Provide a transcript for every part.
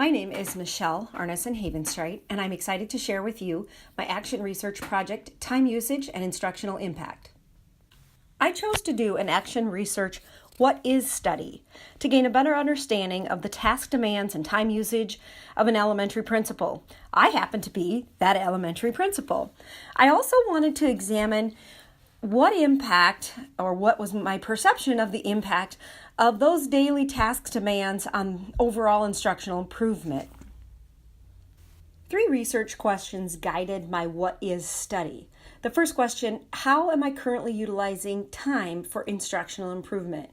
My name is Michelle ArnesonHavenstrite, and I'm excited to share with you my action research project, Time Usage and Instructional Impact. I chose to do an action research What is Study to gain a better understanding of the task demands and time usage of an elementary principal. I happen to be that elementary principal. I also wanted to examine what impact, or what was my perception of the impact of those daily task demands on overall instructional improvement. 3 research questions guided my What is Study. The first question, how am I currently utilizing time for instructional improvement?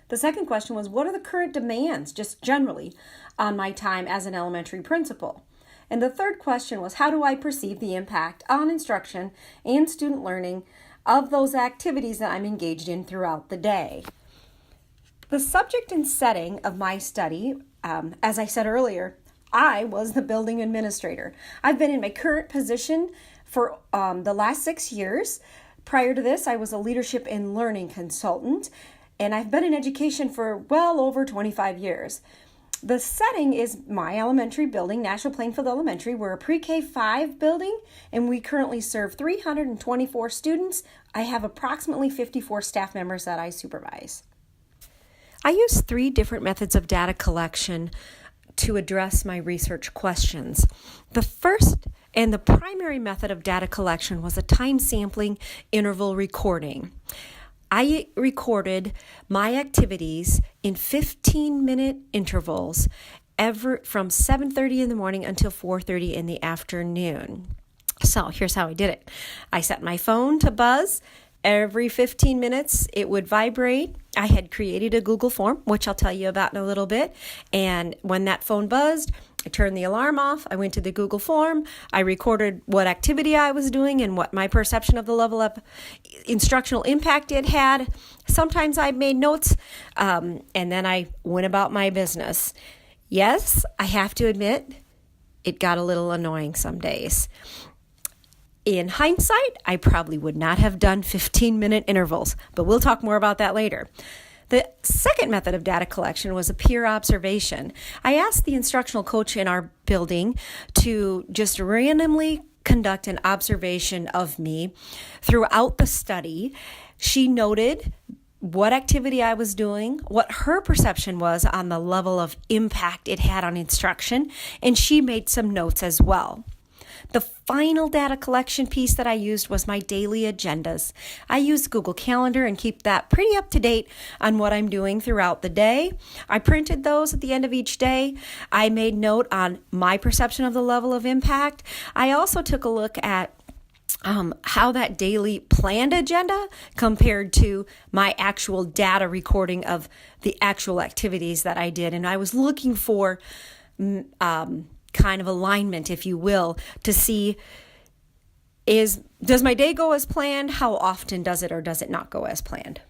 The second question was, what are the current demands, just generally, on my time as an elementary principal? And the third question was, how do I perceive the impact on instruction and student learning of those activities that I'm engaged in throughout the day? The subject and setting of my study, as I said earlier, I was the building administrator. I've been in my current position for the last 6 years. Prior to this, I was a leadership and learning consultant, and I've been in education for well over 25 years. The setting is my elementary building, National Plainfield Elementary. We're a pre-K 5 building, and we currently serve 324 students. I have approximately 54 staff members that I supervise. I use 3 different methods of data collection to address my research questions. The first and the primary method of data collection was a time sampling interval recording. I recorded my activities in 15-minute intervals from 7:30 in the morning until 4:30 in the afternoon. So here's how I did it. I set my phone to buzz. Every 15 minutes, it would vibrate. I had created a Google form, which I'll tell you about in a little bit. And when that phone buzzed, I turned the alarm off. I went to the Google form. I recorded what activity I was doing and what my perception of the level of instructional impact it had. Sometimes I made notes, and then I went about my business. Yes, I have to admit, it got a little annoying some days. In hindsight, I probably would not have done 15-minute intervals, but we'll talk more about that later. The second method of data collection was a peer observation. I asked the instructional coach in our building to just randomly conduct an observation of me throughout the study. She noted what activity I was doing, what her perception was on the level of impact it had on instruction, and she made some notes as well. The final data collection piece that I used was my daily agendas. I use Google Calendar and keep that pretty up to date on what I'm doing throughout the day. I printed those at the end of each day. I made note on my perception of the level of impact. I also took a look at how that daily planned agenda compared to my actual data recording of the actual activities that I did. And I was looking for kind of alignment, if you will, to see does my day go as planned? How often does it or does it not go as planned?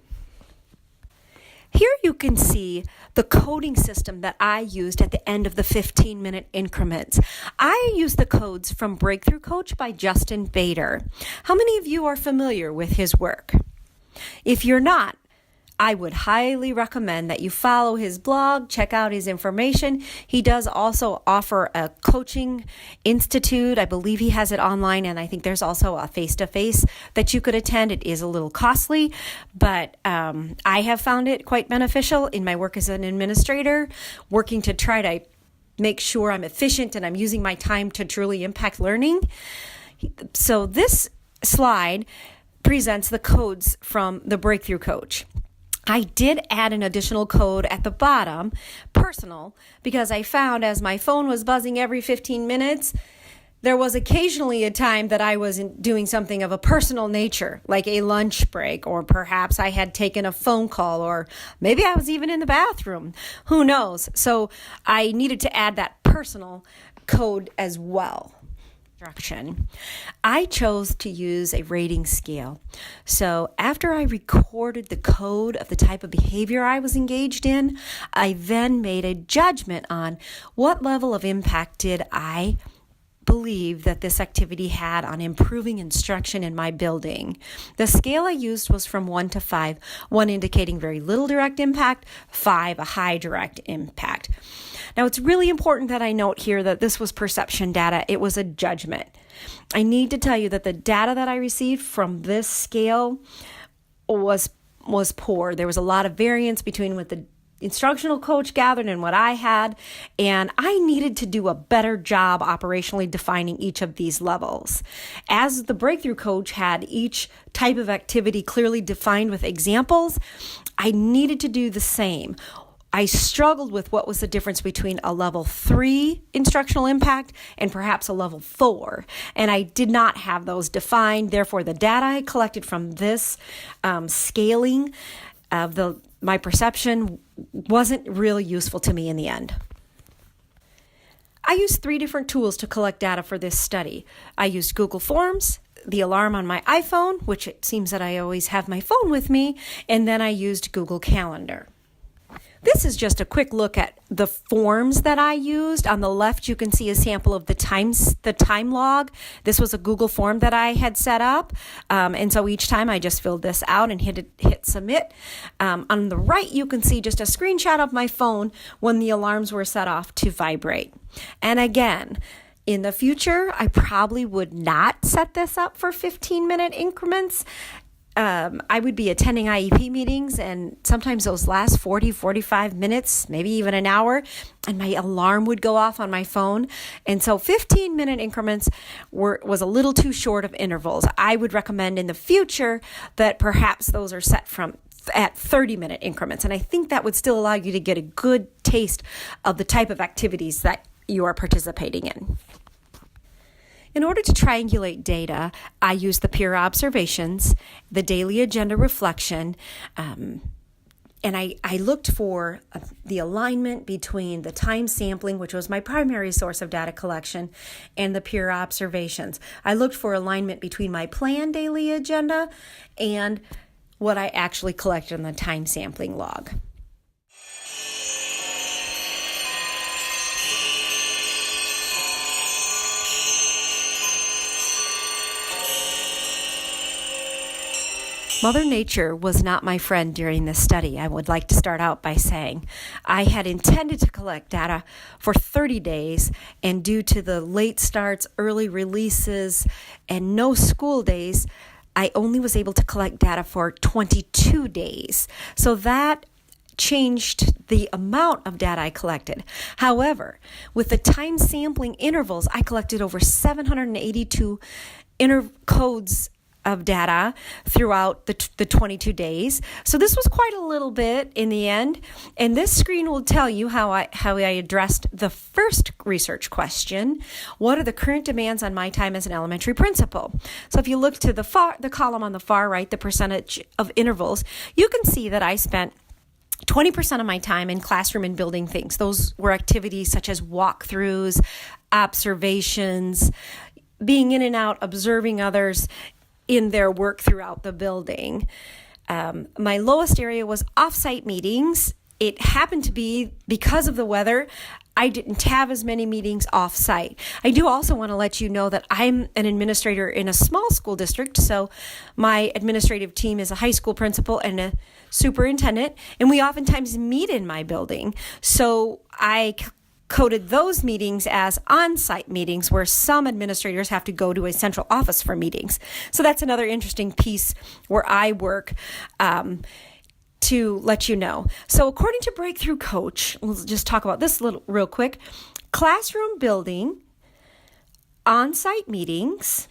Here you can see the coding system that I used at the end of the 15-minute increments. I used the codes from Breakthrough Coach by Justin Bader. How many of you are familiar with his work? If you're not, I would highly recommend that you follow his blog, check out his information. He does also offer a coaching institute. I believe he has it online, and I think there's also a face-to-face that you could attend. It is a little costly, but I have found it quite beneficial in my work as an administrator, working to try to make sure I'm efficient and I'm using my time to truly impact learning. So this slide presents the codes from the Breakthrough Coach. I did add an additional code at the bottom, personal, because I found as my phone was buzzing every 15 minutes, there was occasionally a time that I was doing something of a personal nature, like a lunch break, or perhaps I had taken a phone call, or maybe I was even in the bathroom. Who knows? So I needed to add that personal code as well. I chose to use a rating scale. So after I recorded the code of the type of behavior I was engaged in, I then made a judgment on what level of impact did I believe that this activity had on improving instruction in my building. The scale I used was from 1 to 5, 1 indicating very little direct impact, 5 a high direct impact. Now, it's really important that I note here that this was perception data. It was a judgment. I need to tell you that the data that I received from this scale was poor. There was a lot of variance between what the instructional coach gathered and what I had, and I needed to do a better job operationally defining each of these levels. As the breakthrough coach had each type of activity clearly defined with examples, I needed to do the same. I struggled with what was the difference between a level 3 instructional impact and perhaps a level 4. And I did not have those defined. Therefore, the data I collected from this scaling of my perception wasn't really useful to me in the end. I used 3 different tools to collect data for this study. I used Google Forms, the alarm on my iPhone, which it seems that I always have my phone with me, and then I used Google Calendar. This is just a quick look at the forms that I used. On the left, you can see a sample of the time log. This was a Google form that I had set up. And so each time I just filled this out and hit submit. On the right, you can see just a screenshot of my phone when the alarms were set off to vibrate. And again, in the future, I probably would not set this up for 15-minute increments. I would be attending IEP meetings, and sometimes those last 40, 45 minutes, maybe even an hour, and my alarm would go off on my phone. And so 15-minute increments was a little too short of intervals. I would recommend in the future that perhaps those are set at 30-minute increments. And I think that would still allow you to get a good taste of the type of activities that you are participating in. In order to triangulate data, I used the peer observations, the daily agenda reflection, and I looked for the alignment between the time sampling, which was my primary source of data collection, and the peer observations. I looked for alignment between my planned daily agenda and what I actually collected in the time sampling log. Mother Nature was not my friend during this study. I would like to start out by saying I had intended to collect data for 30 days, and due to the late starts, early releases, and no school days, I only was able to collect data for 22 days. So that changed the amount of data I collected. However, with the time sampling intervals, I collected over 782 codes of data throughout the 22 days. So this was quite a little bit in the end. And this screen will tell you how I addressed the first research question: what are the current demands on my time as an elementary principal? So if you look to the column on the far right, the percentage of intervals, you can see that I spent 20% of my time in classroom and building things. Those were activities such as walkthroughs, observations, being in and out, observing others in their work throughout the building. My lowest area was off-site meetings. It happened to be because of the weather, I didn't have as many meetings off-site. I do also want to let you know that I'm an administrator in a small school district, so my administrative team is a high school principal and a superintendent, and we oftentimes meet in my building. So I coded those meetings as on-site meetings where some administrators have to go to a central office for meetings. So that's another interesting piece where I work to let you know. So according to Breakthrough Coach, we'll just talk about this real quick. Classroom building, on-site meetings,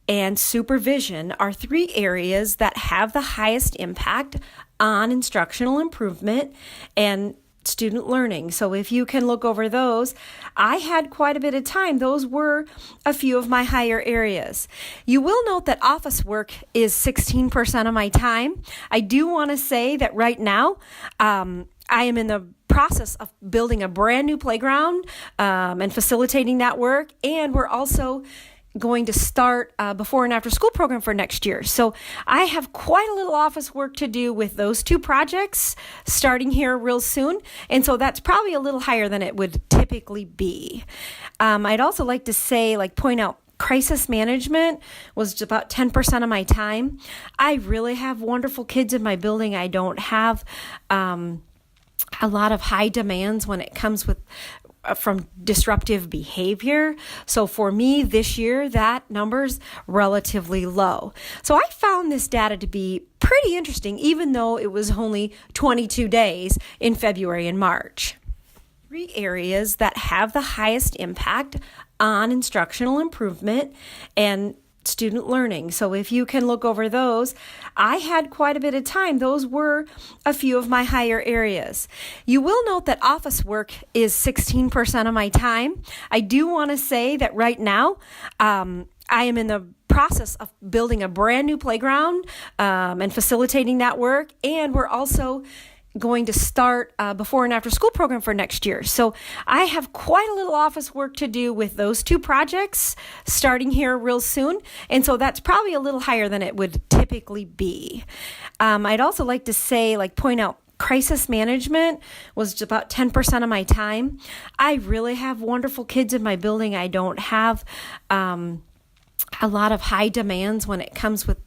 and supervision are 3 areas that have the highest impact on instructional improvement and student learning. So if you can look over those, I had quite a bit of time. Those were a few of my higher areas. You will note that office work is 16% of my time. I do want to say that right now, I am in the process of building a brand new playground and facilitating that work. And we're also going to start a before and after school program for next year. So I have quite a little office work to do with those 2 projects starting here real soon. And so that's probably a little higher than it would typically be. I'd also like to say, point out, crisis management was about 10% of my time. I really have wonderful kids in my building. I don't have a lot of high demands when it comes with from disruptive behavior. So for me this year, that number's relatively low. So I found this data to be pretty interesting, even though it was only 22 days in February and March. 3 areas that have the highest impact on instructional improvement and student learning. So if you can look over those, I had quite a bit of time. Those were a few of my higher areas. You will note that office work is 16% of my time. I do want to say that right now, I am in the process of building a brand new playground and facilitating that work. And we're also going to start a before and after school program for next year. So I have quite a little office work to do with those 2 projects starting here real soon. And so that's probably a little higher than it would typically be. I'd also like to say, point out, crisis management was about 10% of my time. I really have wonderful kids in my building. I don't have a lot of high demands when it comes with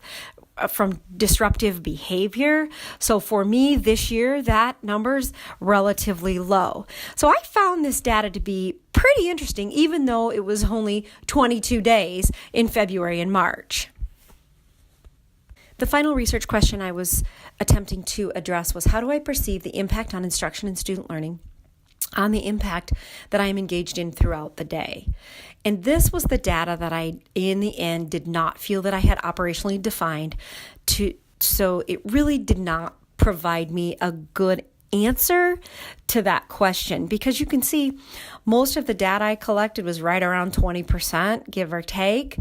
from disruptive behavior. So for me this year, that number's relatively low. So I found this data to be pretty interesting, even though it was only 22 days in February and March. The final research question I was attempting to address was, how do I perceive the impact on instruction and student learning on the impact that I am engaged in throughout the day? And this was the data that I, in the end, did not feel that I had operationally defined so it really did not provide me a good answer to that question, because you can see most of the data I collected was right around 20%, give or take.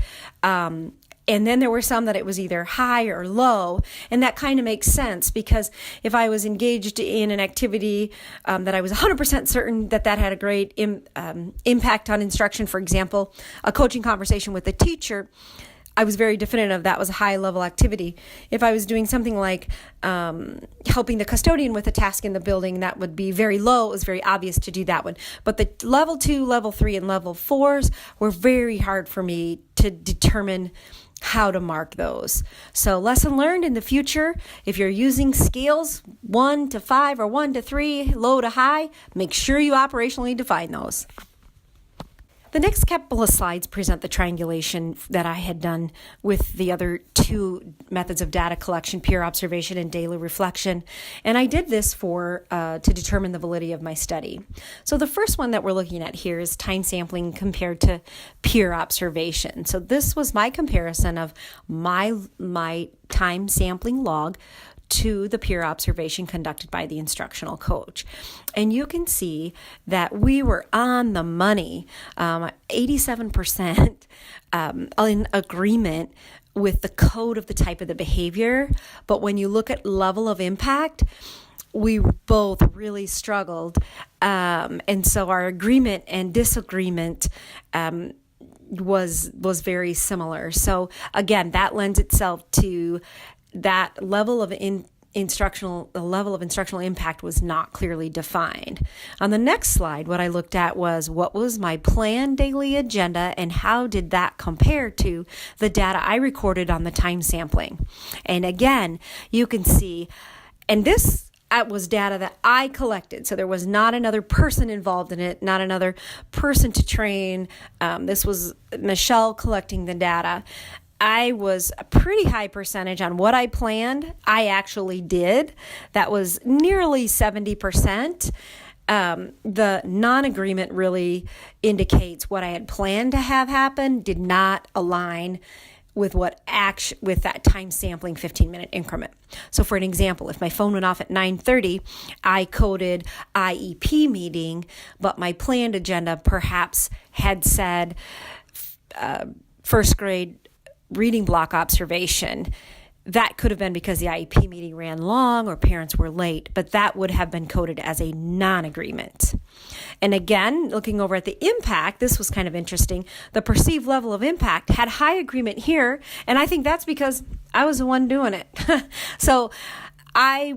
And then there were some that it was either high or low. And that kind of makes sense, because if I was engaged in an activity that I was 100% certain that had a great impact on instruction, for example, a coaching conversation with a teacher, I was very definitive that was a high level activity. If I was doing something like helping the custodian with a task in the building, that would be very low. It was very obvious to do that one. But the level 2, level 3, and level 4s were very hard for me to determine how to mark those. So lesson learned in the future, if you're using scales 1 to 5 or 1 to 3, low to high, make sure you operationally define those. The next couple of slides present the triangulation that I had done with the other 2 methods of data collection, peer observation and daily reflection. And I did this to determine the validity of my study. So the first one that we're looking at here is time sampling compared to peer observation. So this was my comparison of my time sampling log to the peer observation conducted by the instructional coach. And you can see that we were on the money, 87% in agreement with the code of the type of the behavior. But when you look at level of impact, we both really struggled. And so our agreement and disagreement was very similar. So again, that lends itself to that level of instructional impact was not clearly defined. On the next slide, what I looked at was, what was my planned daily agenda and how did that compare to the data I recorded on the time sampling? And again, you can see, and this was data that I collected. So there was not another person involved in it, not another person to train. This was Michelle collecting the data. I was a pretty high percentage on what I planned. I actually did. That was nearly 70%. The non-agreement really indicates what I had planned to have happen did not align with with that time sampling 15-minute increment. So for an example, if my phone went off at 9:30, I coded IEP meeting, but my planned agenda perhaps had said first grade reading block observation. That could have been because the IEP meeting ran long or parents were late, but that would have been coded as a non-agreement. And again, looking over at the impact, this was kind of interesting. The perceived level of impact had high agreement here, and I think that's because I was the one doing it. So I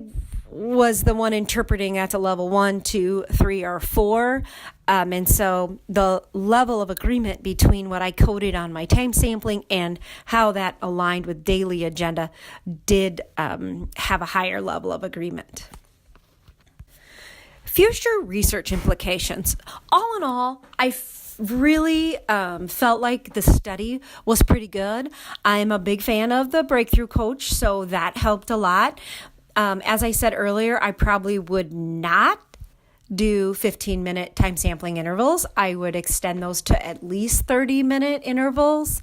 was the one interpreting at a level 1, 2, 3, or 4. And so the level of agreement between what I coded on my time sampling and how that aligned with daily agenda did have a higher level of agreement. Future research implications. All in all, I really felt like the study was pretty good. I'm a big fan of the Breakthrough Coach, so that helped a lot. As I said earlier, I probably would not do 15-minute time sampling intervals. I would extend those to at least 30-minute intervals.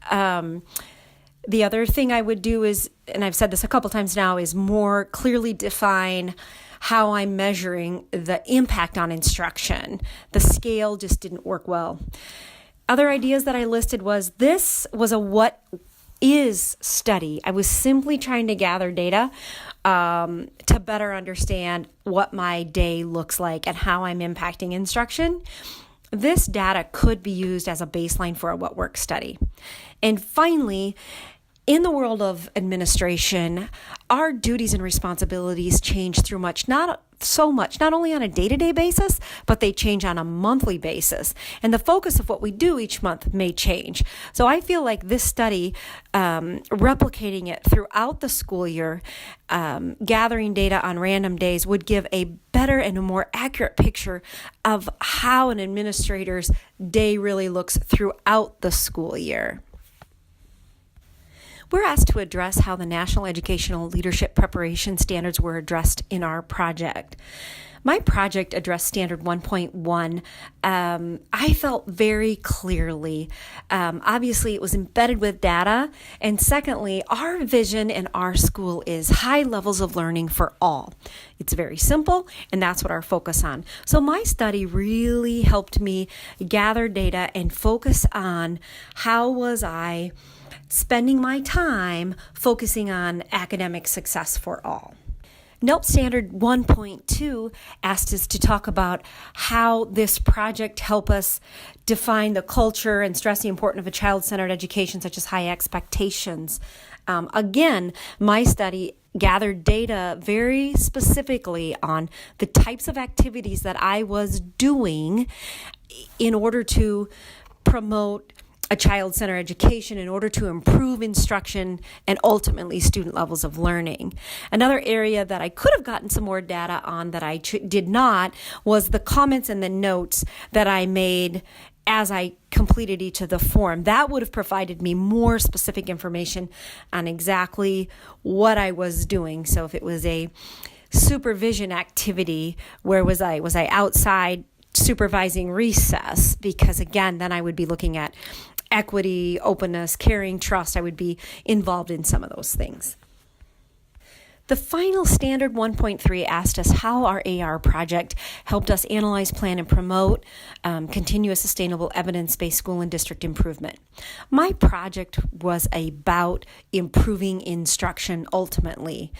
The other thing I would do is, and I've said this a couple times now, is more clearly define how I'm measuring the impact on instruction. The scale just didn't work well. Other ideas that I listed was this was a what is study. I was simply trying to gather data to better understand what my day looks like and how I'm impacting instruction. This data could be used as a baseline for a what works study. And finally, in the world of administration, our duties and responsibilities change through not only on a day-to-day basis, but they change on a monthly basis. And the focus of what we do each month may change. So I feel like this study, replicating it throughout the school year, gathering data on random days would give a better and a more accurate picture of how an administrator's day really looks throughout the school year. We're asked to address how the National Educational Leadership Preparation Standards were addressed in our project. My project addressed Standard 1.1. I felt very clearly. Obviously, it was embedded with data. And secondly, our vision in our school is high levels of learning for all. It's very simple, and that's what our focus on. So my study really helped me gather data and focus on how was I spending my time focusing on academic success for all. NELP Standard 1.2 asked us to talk about how this project helped us define the culture and stress the importance of a child-centered education, such as high expectations. Again, my study gathered data very specifically on the types of activities that I was doing in order to promote a child-centered education, in order to improve instruction and ultimately student levels of learning. Another area that I could have gotten some more data on that I did not was the comments and the notes that I made as I completed each of the form. That would have provided me more specific information on exactly what I was doing. So if it was a supervision activity, where was I? Was I outside supervising recess? Because again, then I would be looking at equity, openness, caring, trust. I would be involved in some of those things. The final Standard 1.3 asked us how our AR project helped us analyze, plan, and promote continuous sustainable evidence-based school and district improvement. My project was about improving instruction ultimately,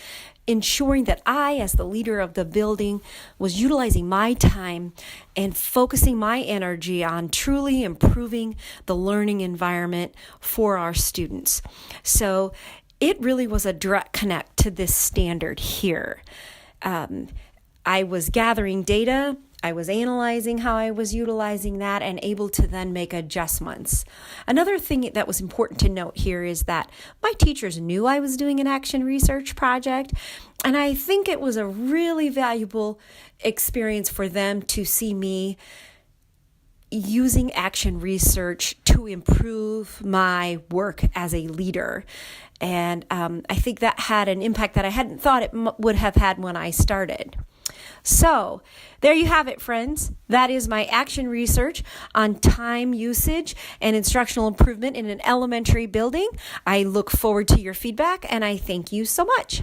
ensuring that I, as the leader of the building, was utilizing my time and focusing my energy on truly improving the learning environment for our students. So it really was a direct connect to this standard here. I was gathering data, I was analyzing how I was utilizing that and able to then make adjustments. Another thing that was important to note here is that my teachers knew I was doing an action research project, and I think it was a really valuable experience for them to see me using action research to improve my work as a leader. And I think that had an impact that I hadn't thought it would have had when I started. So there you have it, friends. That is my action research on time usage and instructional improvement in an elementary building. I look forward to your feedback, and I thank you so much.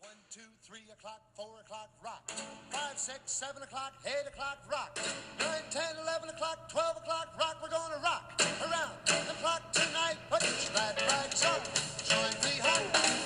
1, 2, 3 o'clock, 4 o'clock, rock. 5, 6, 7 o'clock, 8 o'clock, rock. 9, 10, 11 o'clock, 12 o'clock, rock. We're gonna rock around the clock tonight. Put your glad rags on. Join me home.